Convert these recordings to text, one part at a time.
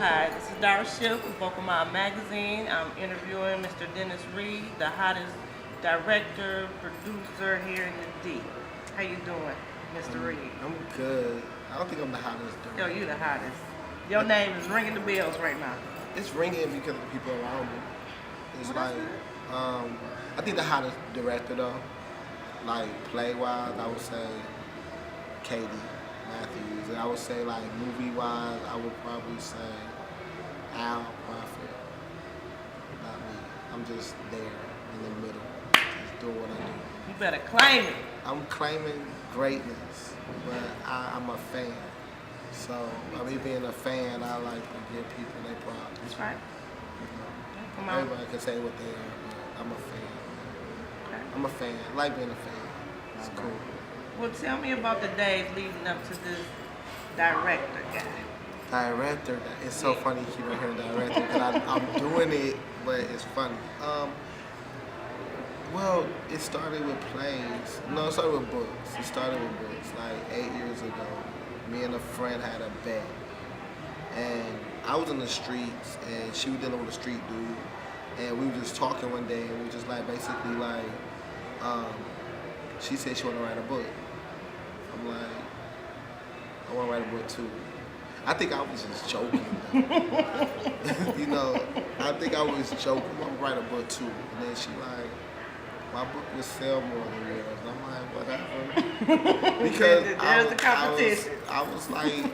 Hi, this is Dara with Vocal Mind Magazine. I'm interviewing Mr. Dennis Reed, the hottest director, producer here in the D. How you doing, Mr. Reed? I'm good. I don't think I'm the hottest Yo, director. you the hottest. Your name is ringing the bells right now. It's ringing because of the people around me. It's Well, like, that's I think the hottest director though, like play-wise, I would say Katie Matthews. And I would say like movie-wise, I would probably say Al Prophet. Not me. I'm just there in the middle, just doing what I do. You better claim it. I'm claiming greatness, but I'm a fan. So by me being a fan, I like to give people their props. That's right. Come on. Everybody can say what they are, but I'm a fan. Okay. I'm a fan. I like being a fan. It's cool. Well, tell me about the days leading up to this director guy. Director, it's so funny you keep on hearing director because I'm doing it, but it's funny. Well, it started with plays. No, it started with books. It started with books. Like 8 years ago, me and a friend had a bet. And I was in the streets, and she was dealing with a street dude. And we were just talking one day, and we were just like, basically like, she said she wanted to write a book. I'm like, I want to write a book too. I think I was just joking. You know, I think I was joking. I'm going to write a book too. And then she like, my book will sell more than yours. And I'm like, whatever. Because There's the competition. I was like,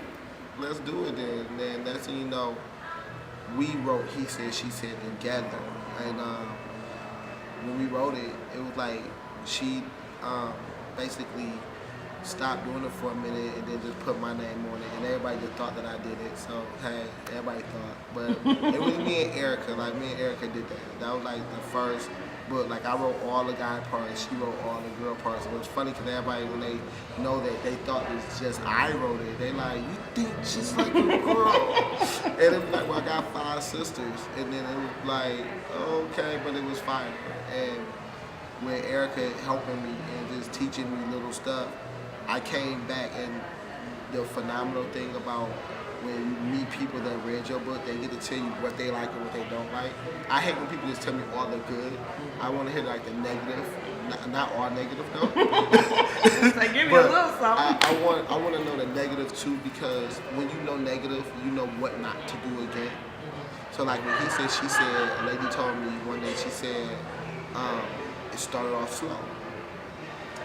let's do it then. And then next thing you know, we wrote He Said, She Said together. And when we wrote it, it was like she basically stopped doing it for a minute and then just put my name on it. And everybody just thought that I did it. So, hey, everybody thought. But it was me and Erica. Like, me and Erica did that. That was like the first book. Like, I wrote all the guy parts. She wrote all the girl parts. It was funny because everybody, when they know that they thought it was just I wrote it, they like, you think just like a girl. And it was like, well, I got 5 sisters. And then it was like, okay, but it was fine. And with Erica helping me and just teaching me little stuff, I came back, and the phenomenal thing about when you meet people that read your book, they get to tell you what they like and what they don't like. I hate when people just tell me all the good. I want to hear like the negative, not all negative though. It's like, give me a little something. I want to know the negative too, because when you know negative, you know what not to do again. So like when He Said, She Said, a lady told me one day, she said, it started off slow.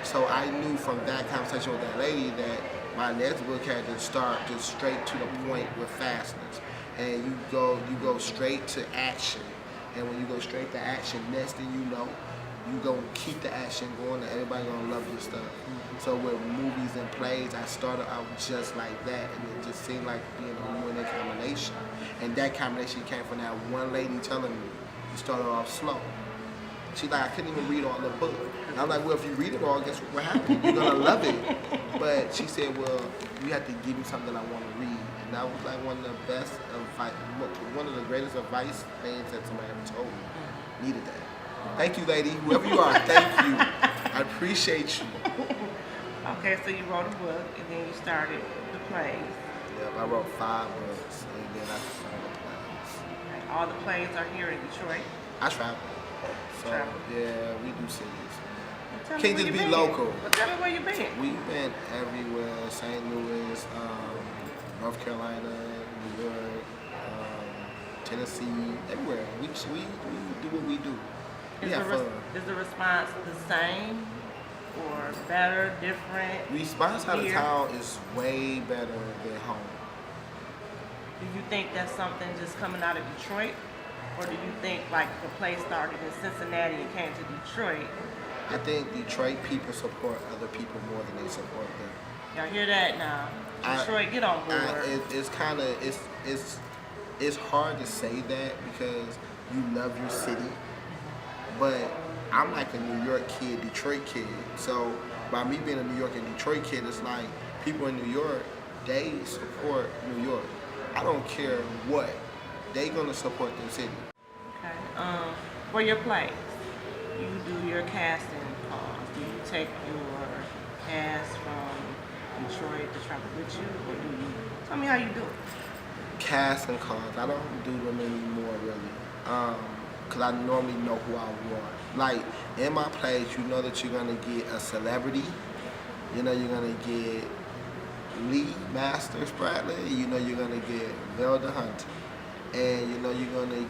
So I knew from that conversation with that lady that my next book had to start just straight to the point with fastness. And you go straight to action. And when you go straight to action, next thing you know, you gonna keep the action going and everybody gonna love your stuff. So with movies and plays, I started out just like that, and it just seemed like being a winning combination. And that combination came from that one lady telling me, you started off slow. She's like, I couldn't even read all the book. And I'm like, well, if you read it all, guess what happened? You're gonna love it. But she said, well, you have to give me something I want to read. And that was like one of the best advice, one of the greatest advice things that somebody ever told me. Needed that. Thank you, lady. Whoever you are, thank you. I appreciate you. Okay, so you wrote a book, and then you started the plays. Yep, I wrote 5 books, and then I started the plays. Okay, all the plays are here in Detroit. I travel. So, Travel. yeah, we do cities. Tell me Can't where just you be been. local. Well, tell me where you been. We've been everywhere: St. Louis, North Carolina, New York, Tennessee, everywhere. We do what we do. We have fun. Is the response the same, or better, different? Response out of here? town is way better than home. Do you think that's something just coming out of Detroit? Or do you think like the play started in Cincinnati and came to Detroit? I think Detroit people support other people more than they support them. Y'all hear that now? Detroit, get on board. It's hard to say that because you love your city, but I'm like a New York kid, Detroit kid. So by me being a New York and Detroit kid, it's like people in New York, they support New York. I don't care what. They gonna support their city. Okay. For your plays, you do your casting calls. Do you take your cast from Detroit to travel with you, or do you? Tell me how you do it. casting calls. I don't do them anymore really, because I normally know who I want. Like in my plays, you know that you're gonna get a celebrity. You know you're gonna get Lee Masters Bradley. You know you're gonna get Velda Hunter, and you know you're gonna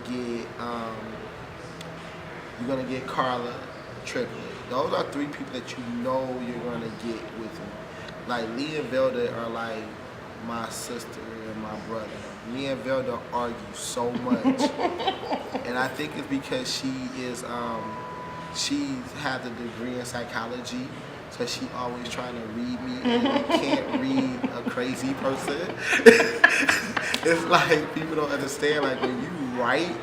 get Carla Triplett. Those are three people that you know you're gonna get with me. Like Lee and Velda are like my sister and my brother. Me and Velda argue so much, and I think it's because she has a degree in psychology, so she always trying to read me, and you can't read a crazy person. It's like people don't understand. Like when you write,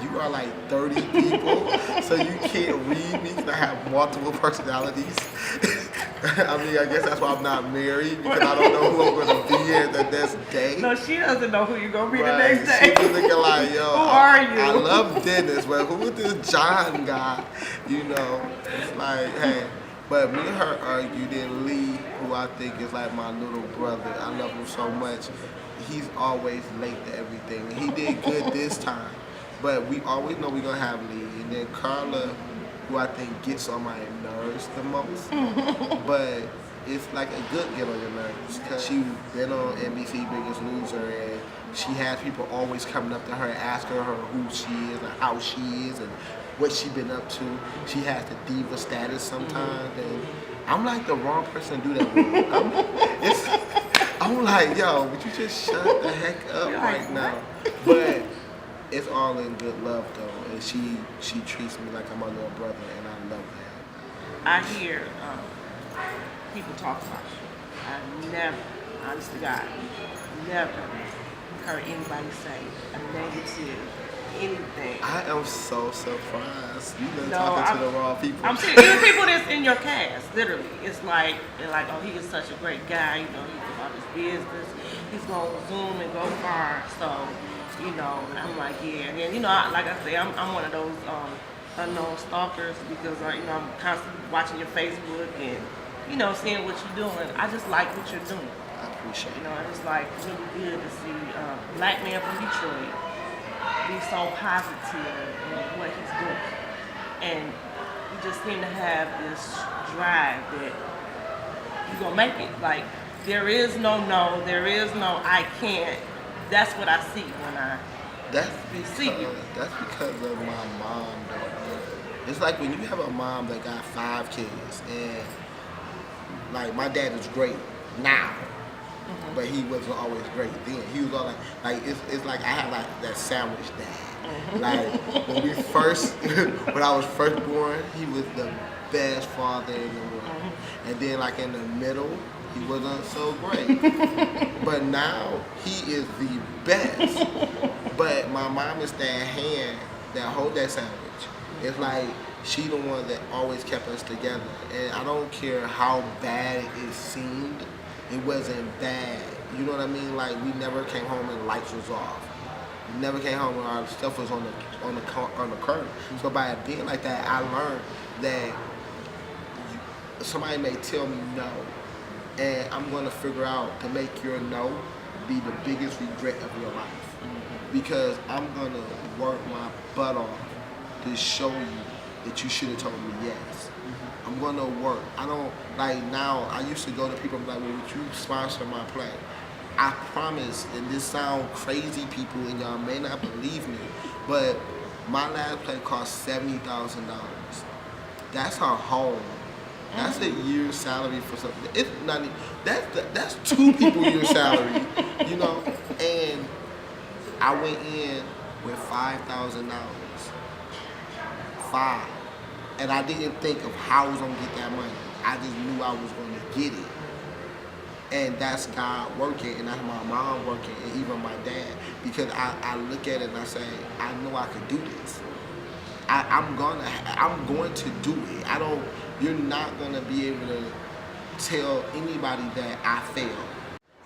you are like 30 people, so you can't read me because I have multiple personalities. I mean, I guess that's why I'm not married, because I don't know who I'm going to be here the next day. No, she doesn't know who you're going to be Right. the next day. She be looking like, yo, who are you? I love Dennis, but who is this John guy? You know, it's like, hey. But me and her argued, and Lee, who I think is like my little brother, I love him so much. He's always late to everything. He did good this time, but we always know we're going to have Lee. And then Carla, who I think gets on my nerves the most, but it's like a good get on your nerves, because she's been on NBC Biggest Loser, and she has people always coming up to her and asking her who she is and how she is and what she been up to. She has the diva status sometimes, and I'm like the wrong person to do that with. I'm like, yo, would you just shut the heck up right now? But it's all in good love though, and she treats me like I'm a little brother, and I love that. I hear people talk about you. I never, honest to God, never heard anybody say a negative anything. I am so surprised. You've been talking to the wrong people. I'm saying, even people that's in your cast, literally. It's like, they're like, oh, he is such a great guy, you know, he's about his business, he's going to zoom and go far. So, you know, I'm like, yeah. And then, you know, like I say, I'm one of those unknown stalkers, because, you know, I'm constantly watching your Facebook and, you know, seeing what you're doing. I just like what you're doing. I appreciate it. You know, it's like really good to see a black man from Detroit be so positive in what he's doing. And you just seem to have this drive that you're going to make it. Like, there is no, there is no I can't. That's what I see when I see you. That's because of my mom, though. It's like when you have a mom that got 5 kids, and like my dad is great now, but he wasn't always great then. He was all like it's like I have like that sandwich dad. Like when I was first born, he was the best father in the world. And then like in the middle, he wasn't so great. But now he is the best. But my mom is that hand that hold that sandwich. It's like she the one that always kept us together. And I don't care how bad it seemed, it wasn't bad. You know what I mean? Like we never came home and lights was off. We never came home and our stuff was on the curb. So by it being like that, I learned that somebody may tell me no, and I'm gonna figure out to make your no be the biggest regret of your life. Because I'm gonna work my butt off to show you that you should have told me yes. I'm gonna work. I don't, like now, I used to go to people and be like, well, would you sponsor my play? I promise, and this sound crazy, people, and y'all may not believe me, but my last play cost $70,000. That's our home. That's a year's salary for something. It's not. That's 2 people year's salary, you know. And I went in with $5,000. 5. And I didn't think of how I was gonna get that money. I just knew I was gonna get it. And that's God working, and that's my mom working, and even my dad. Because I look at it and I say, I know I can do this. I'm going to do it. You're not gonna be able to tell anybody that I failed.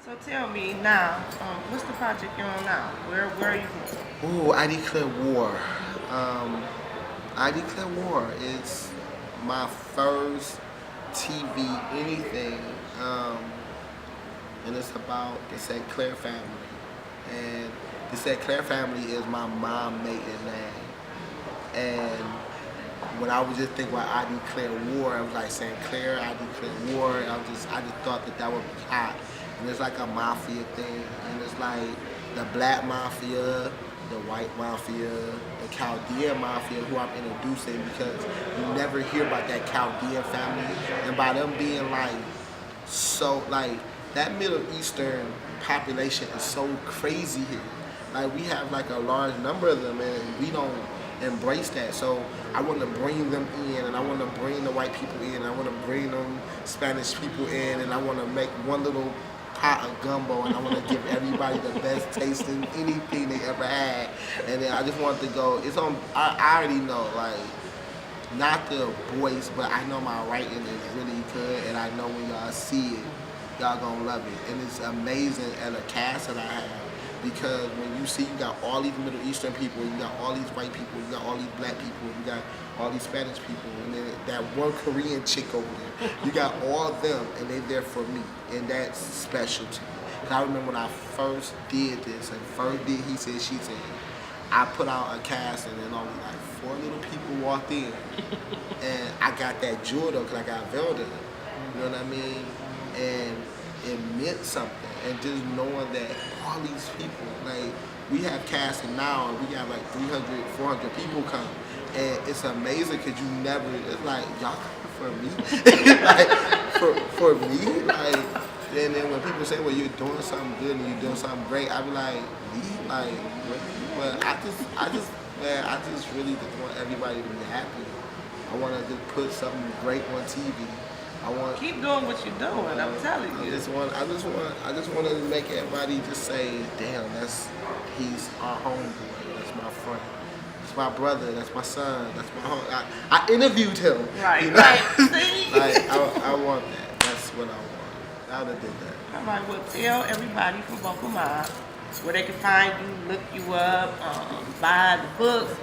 So tell me now, what's the project you're on now? Where are you going? Ooh, I Declare War. I Declare War is my first TV anything, and it's about the St. Clair family. And they said Claire family is my mom maiden name. And when I was just thinking about I declare war, I was like saying Claire, I declare war. I just thought that would be hot. And it's like a mafia thing. And it's like the black mafia, the white mafia, the Chaldean mafia, who I'm introducing, because you never hear about that Chaldean family. And by them being like, so like, that Middle Eastern population is so crazy here. Like, we have like a large number of them, and we don't embrace that. So I want to bring them in, and I want to bring the white people in, and I want to bring them Spanish people in, and I want to make one little pot of gumbo, and I want to give everybody the best tasting anything they ever had. And then I just want to go. It's on. I already know, like, not the voice, but I know my writing is really good, and I know when y'all see it, y'all gonna love it. And it's amazing at a cast that I have, because when you see, you got all these Middle Eastern people, you got all these white people, you got all these black people, you got all these Spanish people, and then that one Korean chick over there. You got all of them, and they there for me, and that's special to me. 'Cause I remember when I first did this, and first did He Said, She Said, I put out a cast, and then only like 4 little people walked in, and I got that joy though, because I got Velda. You know what I mean? And it meant something. And just knowing that all these people, like, we have casting now, and we got like 300, 400 people come. And it's amazing because you never, it's like, y'all coming for me? Like, for me? Like, and then when people say, well, you're doing something good and you're doing something great, I be like, me? Like, really? But I just really just want everybody to be happy. I want to just put something great on TV. Keep doing what you're doing. I'm telling you. I just want to make everybody just say, damn, he's our homeboy. That's my friend. That's my brother. That's my son. That's my home. I interviewed him. Right. You know? Right. See? Like, I want that. That's what I want. I would have did that. All right. Well, tell everybody from Vocal Mob where they can find you, look you up, buy the book,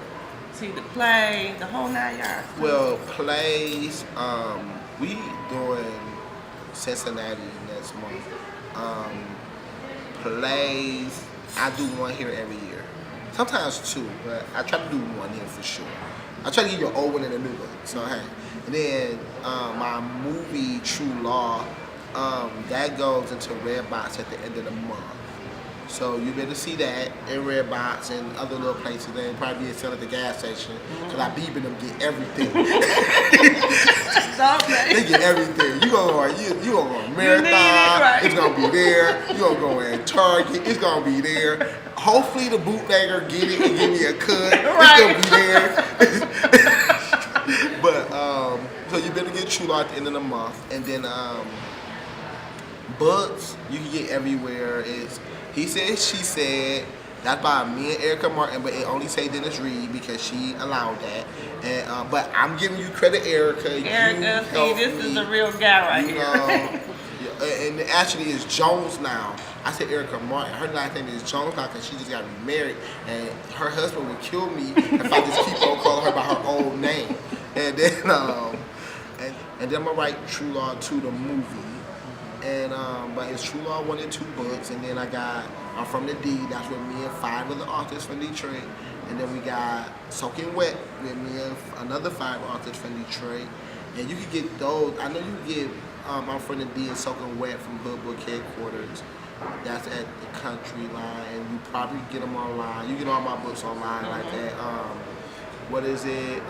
see the play, the whole 9 yards. Well, plays. We doing Cincinnati next month. Plays, I do one here every year. Sometimes 2, but I try to do one here for sure. I try to give you an old one and a new one. So hey. And then my movie True Law, that goes into Redbox at the end of the month. So you better see that in Redbox and other little places. They probably be selling at the gas station, because I beep them get everything. They get everything. You gonna go on Marathon. Right. It's gonna be there. You gonna go in Target. It's gonna be there. Hopefully the bootlegger get it and give me a cut. Right. It's gonna be there. But so you better get True Law at the end of the month, and then books you can get everywhere. It's He Said, She Said. That's by me and Erica Martin, but it only say Dennis Reed because she allowed that. And but I'm giving you credit, Erica. Erica, see, this is the real guy right here. And actually, it's Jones now. I said Erica Martin. Her last name is Jones now because she just got remarried, and her husband would kill me if I just keep on calling her by her old name. And then, and then I'm gonna write True Law 2, the movie. And but it's True Law 1 and 2 books, and then I got I'm From the D. That's with me and 5 other authors from Detroit, and then we got Soaking Wet with me and another 5 authors from Detroit. And you can get those. I know you can get I'm From the D and Soaking Wet from Hood Book Headquarters. That's at the Country Line, and you probably get them online. You get all my books online like that. What is it?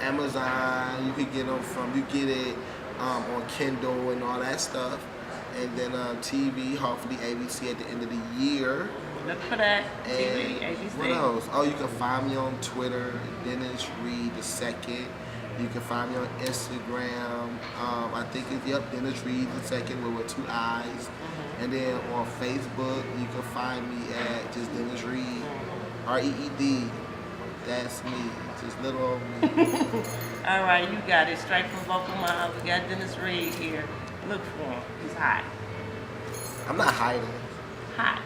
Amazon. You can get them from. You get it. On Kindle and all that stuff, and then TV, hopefully ABC at the end of the year. Look for that. And TV, ABC. what else? Oh, you can find me on Twitter, Dennis Reed II. You can find me on Instagram. I think it's Dennis Reed II with 2 eyes. And then on Facebook, you can find me at just Dennis Reed, REED. That's me. Just little old me. All right, you got it. Straight from Vocal Mob. We got Dennis Reed here. Look for him. He's hot. I'm not hiding. Hot.